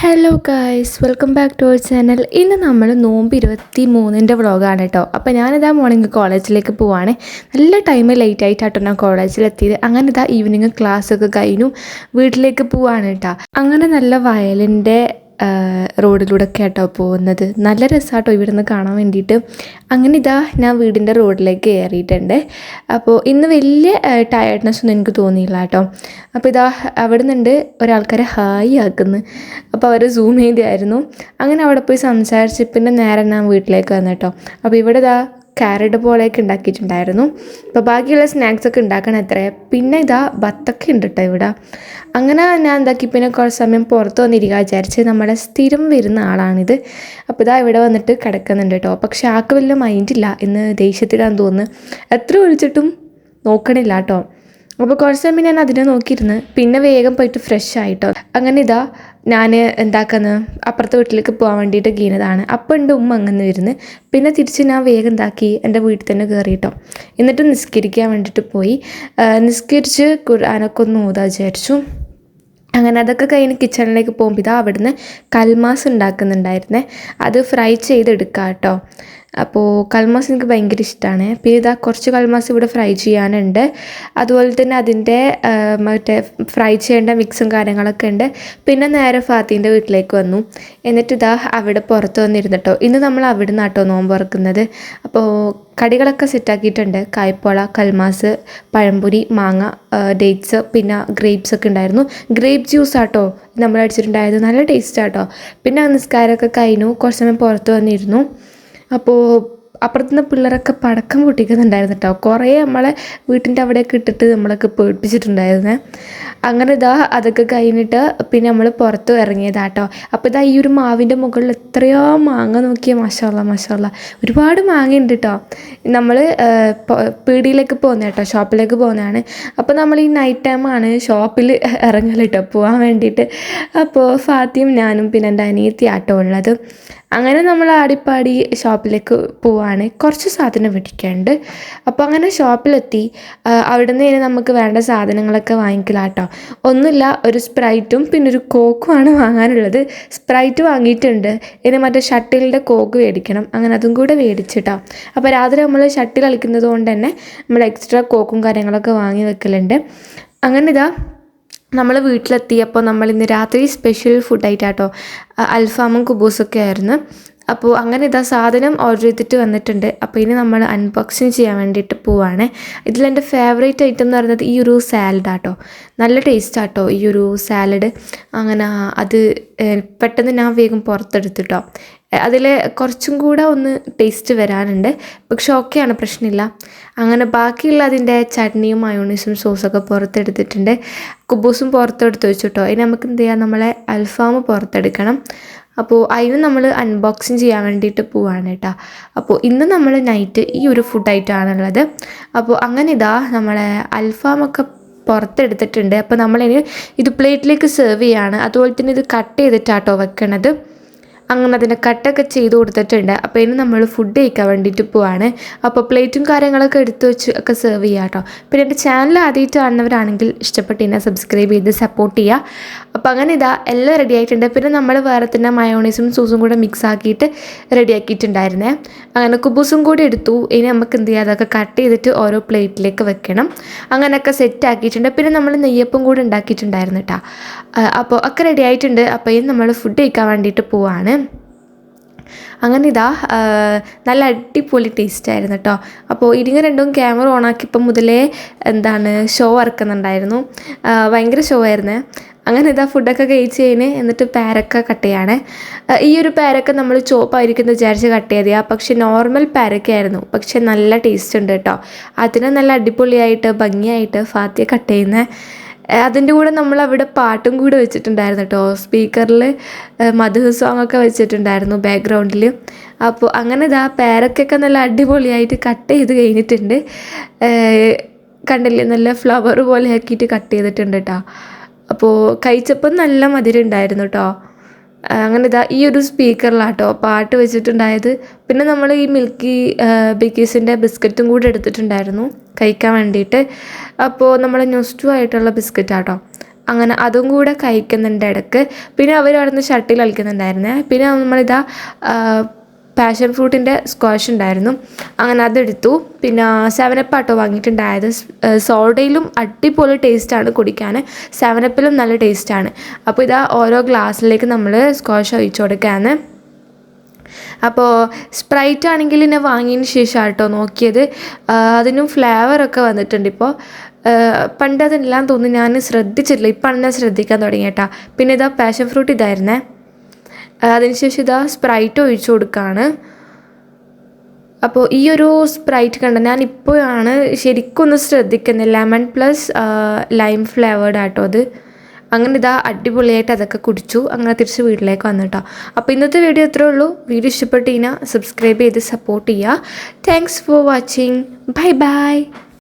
Hello guys, welcome back to our channel. ഇന്ന് നമ്മൾ നോമ്പ് 23-ൻ്റെ വ്ളോഗാണ് കേട്ടോ. അപ്പോൾ ഞാനിതാ മോർണിംഗ് കോളേജിലേക്ക് പോവാണ്. നല്ല ടൈം ലേറ്റ് ആയിട്ടാട്ടോ ഞാൻ കോളേജിലെത്തിയത്. അങ്ങനെ ഇതാ ഈവനിങ് ക്ലാസ്സൊക്കെ കഴിഞ്ഞു വീട്ടിലേക്ക് പോവാണ് കേട്ടോ. അങ്ങനെ നല്ല വയലിൻ്റെ റോഡിലൂടെ ഒക്കെ ആട്ടോ പോകുന്നത്. നല്ല രസമാട്ടോ ഇവിടുന്ന് കാണാൻ വേണ്ടിയിട്ട്. അങ്ങനെ ഇതാ ഞാൻ വീടിൻ്റെ റോഡിലേക്ക് കയറിയിട്ടുണ്ട്. അപ്പോൾ ഇന്ന് വലിയ ടയർഡ്നെസ് ഒന്നും എനിക്ക് തോന്നിയില്ല കേട്ടോ. അപ്പോൾ ഇതാ അവിടെ നിന്നുണ്ട് ഒരാൾക്കാരെ ഹായ് ആക്കുന്നു. അപ്പോൾ അവർ സൂം ചെയ്തായിരുന്നു. അങ്ങനെ അവിടെ പോയി സംസാരിച്ച് പിന്നെ നേരെ ഞാൻ വീട്ടിലേക്ക് വന്നു കേട്ടോ. അപ്പോൾ ഇവിടെ ഇതാ ക്യാരറ്റ് പോലെയൊക്കെ ഉണ്ടാക്കിയിട്ടുണ്ടായിരുന്നു. അപ്പോൾ ബാക്കിയുള്ള സ്നാക്സൊക്കെ ഉണ്ടാക്കണം അത്രേ. പിന്നെ ഇതാ ബത്തൊക്കെ ഉണ്ട് കേട്ടോ ഇവിടെ. അങ്ങനെ ഞാൻ എന്താക്കി പിന്നെ കുറച്ച് സമയം പുറത്ത് വന്നിരിക്കുക വിചാരിച്ച്. നമ്മുടെ സ്ഥിരം വരുന്ന ആളാണിത്. അപ്പോൾ ഇതാ ഇവിടെ വന്നിട്ട് കിടക്കുന്നുണ്ട് കേട്ടോ. പക്ഷെ ആൾക്ക് വലിയ മൈൻഡില്ല, ഇന്ന് ദേഷ്യത്തിലാന്ന് തോന്നുന്നു. എത്ര വിളിച്ചിട്ടും നോക്കണില്ല കേട്ടോ. അപ്പോൾ കുറച്ച് സമയം ഞാൻ അതിനെ നോക്കിയിരുന്നു. പിന്നെ വേഗം പോയിട്ട് ഫ്രഷ് ആയിട്ടോ. അങ്ങനെ ഇതാ ഞാൻ എന്താക്കുന്നത് അപ്പുറത്തെ വീട്ടിലേക്ക് പോകാൻ വേണ്ടിയിട്ട് കീനതാണ്. അപ്പം ഉണ്ട് ഉമ്മ അങ്ങനെ വരുന്നു. പിന്നെ തിരിച്ച് ഞാൻ വേഗം എന്താക്കി എൻ്റെ വീട്ടിൽ തന്നെ കയറിയിട്ടോ. എന്നിട്ട് നിസ്കരിക്കാൻ വേണ്ടിയിട്ട് പോയി. നിസ്കരിച്ച് ഖുർആനൊക്കെ ഒന്ന് ഓതാ വിചാരിച്ചു. അങ്ങനെ അതൊക്കെ കഴിഞ്ഞ് കിച്ചണിലേക്ക് പോകുമ്പോൾ ഇതാ അവിടുന്ന് കൽമാസ് ഉണ്ടാക്കുന്നുണ്ടായിരുന്നേ. അത് ഫ്രൈ ചെയ്തെടുക്കാം കേട്ടോ. അപ്പോൾ കൽമാസ് എനിക്ക് ഭയങ്കര ഇഷ്ടമാണ്. പിന്നെ ഇതാ കുറച്ച് കൽമാസ് ഇവിടെ ഫ്രൈ ചെയ്യാനുണ്ട്. അതുപോലെ തന്നെ അതിൻ്റെ മറ്റേ ഫ്രൈ ചെയ്യേണ്ട മിക്സും കാര്യങ്ങളൊക്കെ ഉണ്ട്. പിന്നെ നേരെ ഫാത്തിൻ്റെ വീട്ടിലേക്ക് വന്നു. എന്നിട്ട് ഇതാ അവിടെ പുറത്ത് വന്നിരുന്നിട്ടോ. ഇന്ന് നമ്മൾ അവിടെ നിന്നാട്ടോ നോമ്പ് തുറക്കുന്നത്. അപ്പോൾ കടികളൊക്കെ സെറ്റാക്കിയിട്ടുണ്ട്. കായ്പോള, കൽമാസ്, പഴംപൊരി, മാങ്ങ, ഡേറ്റ്സ്, പിന്നെ ഗ്രേപ്സ് ഒക്കെ ഉണ്ടായിരുന്നു. ഗ്രേപ്പ് ജ്യൂസ് ആട്ടോ നമ്മൾ അടിച്ചിട്ടുണ്ടായത്. നല്ല ടേസ്റ്റ് ആട്ടോ. പിന്നെ നിസ്കാരമൊക്കെ കഴിഞ്ഞു. കുറച്ച് സമയം പുറത്ത് വന്നിരുന്നു. അപ്പോൾ അപ്പുറത്തുനിന്ന് പിള്ളേരൊക്കെ പടക്കം പൊട്ടിക്കുന്നുണ്ടായിരുന്നു കേട്ടോ. കുറേ നമ്മളെ വീട്ടിൻ്റെ അവിടെയൊക്കെ ഇട്ടിട്ട് നമ്മളൊക്കെ പേടിപ്പിച്ചിട്ടുണ്ടായിരുന്നേ. അങ്ങനെ ഇതാ അതൊക്കെ കഴിഞ്ഞിട്ട് പിന്നെ നമ്മൾ പുറത്ത് ഇറങ്ങിയതാട്ടോ. അപ്പോൾ ഇതാ ഈ ഒരു മാവിൻ്റെ മുകളിൽ എത്രയോ മാങ്ങ നോക്കിയാൽ മാഷാഅല്ലാ ഒരുപാട് മാങ്ങ ഉണ്ട് കേട്ടോ. നമ്മൾ പീടിയിലേക്ക് പോകുന്നത് കേട്ടോ, ഷോപ്പിലേക്ക് പോകുന്നതാണ്. അപ്പോൾ നമ്മൾ ഈ നൈറ്റ് ടൈമാണ് ഷോപ്പിൽ ഇറങ്ങൽ കേട്ടോ പോകാൻ വേണ്ടിയിട്ട്. അപ്പോൾ ഫാത്തിയും ഞാനും പിന്നെ എൻ്റെ അനിയത്തി ആട്ടോ ഉള്ളത്. അങ്ങനെ നമ്മൾ ആടിപ്പാടി ഷോപ്പിലേക്ക് പോവാണ്. കുറച്ച് സാധനം മേടിക്കാനുണ്ട്. അപ്പോൾ അങ്ങനെ ഷോപ്പിലെത്തി. അവിടെ നിന്ന് നമുക്ക് വേണ്ട സാധനങ്ങളൊക്കെ വാങ്ങിക്കലാട്ടോ. ഒന്നുമില്ല, ഒരു സ്പ്രൈറ്റും പിന്നെ ഒരു കോക്കുമാണ് വാങ്ങാനുള്ളത്. സ്പ്രൈറ്റ് വാങ്ങിയിട്ടുണ്ട്. ഇനി മറ്റേ ഷട്ടിലിൻ്റെ കോക്ക് മേടിക്കണം. അങ്ങനെ അതും കൂടെ മേടിച്ചിട്ടോ. അപ്പോൾ രാത്രി നമ്മൾ ഷട്ടിൽ കളിക്കുന്നത് കൊണ്ട് തന്നെ നമ്മൾ എക്സ്ട്രാ കോക്കും കാര്യങ്ങളൊക്കെ വാങ്ങി വെക്കലുണ്ട്. അങ്ങനെ ഇതാ നമ്മൾ വീട്ടിലെത്തിയപ്പോൾ നമ്മൾ ഇന്ന് രാത്രി സ്പെഷ്യൽ ഫുഡായിട്ടാട്ടോ അൽഫാമും കുബൂസൊക്കെ ആയിരുന്നു. അപ്പോൾ അങ്ങനെ ഇതാ സാധനം ഓർഡർ ചെയ്തിട്ട് വന്നിട്ടുണ്ട്. അപ്പോൾ ഇനി നമ്മൾ അൺബോക്സിങ് ചെയ്യാൻ വേണ്ടിയിട്ട് പോവാണ്. ഇതിലെൻ്റെ ഫേവറേറ്റ് ഐറ്റം എന്ന് പറയുന്നത് ഈ ഒരു സാലഡാട്ടോ. നല്ല ടേസ്റ്റാട്ടോ ഈ ഒരു സാലഡ്. അങ്ങനെ അത് പെട്ടെന്ന് ഞാൻ വേഗം പുറത്തെടുത്തിട്ടോ. അതിൽ കുറച്ചും കൂടെ ഒന്ന് ടേസ്റ്റ് വരാനുണ്ട്. പക്ഷെ ഓക്കെയാണ്, പ്രശ്നമില്ല. അങ്ങനെ ബാക്കിയുള്ള അതിൻ്റെ ചട്നിയും മയോണീസും സോസൊക്കെ പുറത്തെടുത്തിട്ടുണ്ട്. കുബൂസും പുറത്തെടുത്ത് വെച്ചിട്ടോ. ഇനി നമുക്ക് എന്ത് ചെയ്യാം, നമ്മളെ അൽഫാം പുറത്തെടുക്കണം. അപ്പോൾ അതിന് നമ്മൾ അൺബോക്സിങ് ചെയ്യാൻ വേണ്ടിയിട്ട് പോവാണ് കേട്ടോ. അപ്പോൾ ഇന്ന് നമ്മൾ നൈറ്റ് ഈ ഒരു ഫുഡായിട്ടാണുള്ളത്. അപ്പോൾ അങ്ങനെ ഇതാ നമ്മളെ അൽഫാമൊക്കെ പുറത്തെടുത്തിട്ടുണ്ട്. അപ്പോൾ നമ്മളിനി ഇത് പ്ലേറ്റിലേക്ക് സെർവ് ചെയ്യാണ്. അതുപോലെ തന്നെ ഇത് കട്ട് ചെയ്തിട്ടാട്ടോ വെക്കണത്. അങ്ങനെ അതിൻ്റെ കട്ടൊക്കെ ചെയ്ത് കൊടുത്തിട്ടുണ്ട്. അപ്പോൾ ഇനി നമ്മൾ ഫുഡ് കഴിക്കാൻ വേണ്ടിയിട്ട് പോവാണ്. അപ്പോൾ പ്ലേറ്റും കാര്യങ്ങളൊക്കെ എടുത്ത് വെച്ച് ഒക്കെ സെർവ് ചെയ്യാം കേട്ടോ. പിന്നെ എൻ്റെ ചാനൽ ആദ്യമായിട്ട് കാണുന്നവരാണെങ്കിൽ ഇഷ്ടപ്പെട്ട് എന്നെ സബ്സ്ക്രൈബ് ചെയ്ത് സപ്പോർട്ട് ചെയ്യുക. അപ്പോൾ അങ്ങനെ ഇതാ എല്ലാം റെഡി ആയിട്ടുണ്ട്. പിന്നെ നമ്മൾ വേറെ തന്നെ മയോണൈസും സോസും കൂടെ മിക്സ് ആക്കിയിട്ട് റെഡിയാക്കിയിട്ടുണ്ടായിരുന്നേ. അങ്ങനെ കുബൂസും കൂടി എടുത്തു. ഇനി നമുക്ക് എന്ത് ചെയ്യാം, അതൊക്കെ കട്ട് ചെയ്തിട്ട് ഓരോ പ്ലേറ്റിലേക്ക് വെക്കണം. അങ്ങനെയൊക്കെ സെറ്റ് ആക്കിയിട്ടുണ്ട്. പിന്നെ നമ്മൾ നെയ്യപ്പം കൂടി ഉണ്ടാക്കിയിട്ടുണ്ടായിരുന്നു കേട്ടോ. അപ്പോൾ ഒക്കെ റെഡി ആയിട്ടുണ്ട്. അപ്പോൾ ഇനി നമ്മൾ ഫുഡ് കഴിക്കാൻ വേണ്ടിയിട്ട് പോവാണ്. അങ്ങനെ ഇതാ നല്ല അടിപൊളി ടേസ്റ്റായിരുന്നു കേട്ടോ. അപ്പോൾ ഇതിങ്ങനെ രണ്ടും ക്യാമറ ഓണാക്കിയപ്പം മുതലേ ഷോ ഇറക്കുന്നുണ്ടായിരുന്നു. ഭയങ്കര ഷോ ആയിരുന്നേ. അങ്ങനെ ഇതാ ഫുഡൊക്കെ കഴിച്ച് കഴിഞ്ഞ് എന്നിട്ട് പാരക്ക കട്ട് ചെയ്യാണ്. ഈ ഒരു പാരക്ക നമ്മൾ ചോപ്പായിരിക്കും എന്ന് വിചാരിച്ച് കട്ട് ചെയ്തതാണ്. പക്ഷേ നോർമൽ പാരക്കയായിരുന്നു. പക്ഷെ നല്ല ടേസ്റ്റ് ഉണ്ട് കേട്ടോ. അതിനെ നല്ല അടിപൊളിയായിട്ട് ഭംഗിയായിട്ട് ഫാത്തിയ കട്ട് ചെയ്യുന്നത്. അതിൻ്റെ കൂടെ നമ്മളവിടെ പാട്ടും കൂടെ വെച്ചിട്ടുണ്ടായിരുന്നു കേട്ടോ. സ്പീക്കറിൽ മധു സോങ്ങൊക്കെ വെച്ചിട്ടുണ്ടായിരുന്നു ബാക്ക്ഗ്രൗണ്ടിൽ. അപ്പോൾ അങ്ങനെ ഇതാ പേരക്കൊക്കെ നല്ല അടിപൊളിയായിട്ട് കട്ട് ചെയ്ത് കഴിഞ്ഞിട്ടുണ്ട്. കണ്ടില്ലേ, നല്ല ഫ്ലവർ പോലെ ആക്കിയിട്ട് കട്ട് ചെയ്തിട്ടുണ്ട് കേട്ടോ. അപ്പോൾ കഴിച്ചപ്പം നല്ല മധുരം ഉണ്ടായിരുന്നു കേട്ടോ. അങ്ങനെ ഇതാ ഈ ഒരു സ്പീക്കറിലാട്ടോ പാട്ട് വെച്ചിട്ടുണ്ടായത്. പിന്നെ നമ്മൾ ഈ മിൽക്കി ബിക്കീസിൻ്റെ ബിസ്ക്കറ്റും കൂടെ എടുത്തിട്ടുണ്ടായിരുന്നു കഴിക്കാൻ വേണ്ടിയിട്ട്. അപ്പോൾ നമ്മൾ ന്യൂസ്റ്റു ആയിട്ടുള്ള ബിസ്ക്കറ്റാട്ടോ. അങ്ങനെ അതും കൂടെ കഴിക്കുന്നുണ്ട് ഇടയ്ക്ക്. പിന്നെ അവർ അവിടെ നിന്ന് ഷട്ടിൽ കളിക്കുന്നുണ്ടായിരുന്നേ. പിന്നെ നമ്മളിതാ പാഷൻ ഫ്രൂട്ടിൻ്റെ സ്ക്വാഷ് ഉണ്ടായിരുന്നു, അങ്ങനെ അതെടുത്തു. പിന്നെ 7up ആട്ടോ വാങ്ങിയിട്ടുണ്ടായത്. സോഡയിലും അടിപൊളി ടേസ്റ്റാണ് കുടിക്കാൻ, 7upലും നല്ല ടേസ്റ്റാണ്. അപ്പോൾ ഇതാ ഓരോ ഗ്ലാസ്സിലേക്ക് നമ്മൾ സ്ക്വാഷ് ഒഴിച്ചു കൊടുക്കുകയാണ്. അപ്പോൾ സ്പ്രൈറ്റ് ആണെങ്കിൽ എന്നെ വാങ്ങിയതിന് ശേഷം കേട്ടോ നോക്കിയത്, അതിനും ഫ്ലേവറൊക്കെ വന്നിട്ടുണ്ട് ഇപ്പോൾ. പണ്ട് അതെല്ലാം തോന്നുന്നു ഞാൻ ശ്രദ്ധിച്ചിട്ടില്ല, ഇപ്പം ഞാൻ ശ്രദ്ധിക്കാൻ തുടങ്ങിയേട്ടാ. പിന്നെ ഇതാ പാഷൻ ഫ്രൂട്ട് ഇതായിരുന്നേ. അതിനുശേഷം ഇതാ സ്പ്രൈറ്റ് ഒഴിച്ചു കൊടുക്കുകയാണ്. അപ്പോൾ ഈ ഒരു സ്പ്രൈറ്റ് കണ്ട ഞാനിപ്പോഴാണ് ശരിക്കും ഒന്ന് ശ്രദ്ധിക്കുന്നത്, ലെമൺ പ്ലസ് ലൈം ഫ്ലേവേർഡ് ആട്ടോ അത്. അങ്ങനെ ഇതാ അടിപൊളിയായിട്ട് അതൊക്കെ കുടിച്ചു. അങ്ങനെ തിരിച്ച് വീട്ടിലേക്ക് വന്നു കേട്ടോ. അപ്പോൾ ഇന്നത്തെ വീഡിയോ ഇത്രേ ഉള്ളൂ. വീഡിയോ ഇഷ്ടപ്പെട്ട് കഴിഞ്ഞാൽ സബ്സ്ക്രൈബ് ചെയ്ത് സപ്പോർട്ട് ചെയ്യുക. Thanks for watching. Bye bye.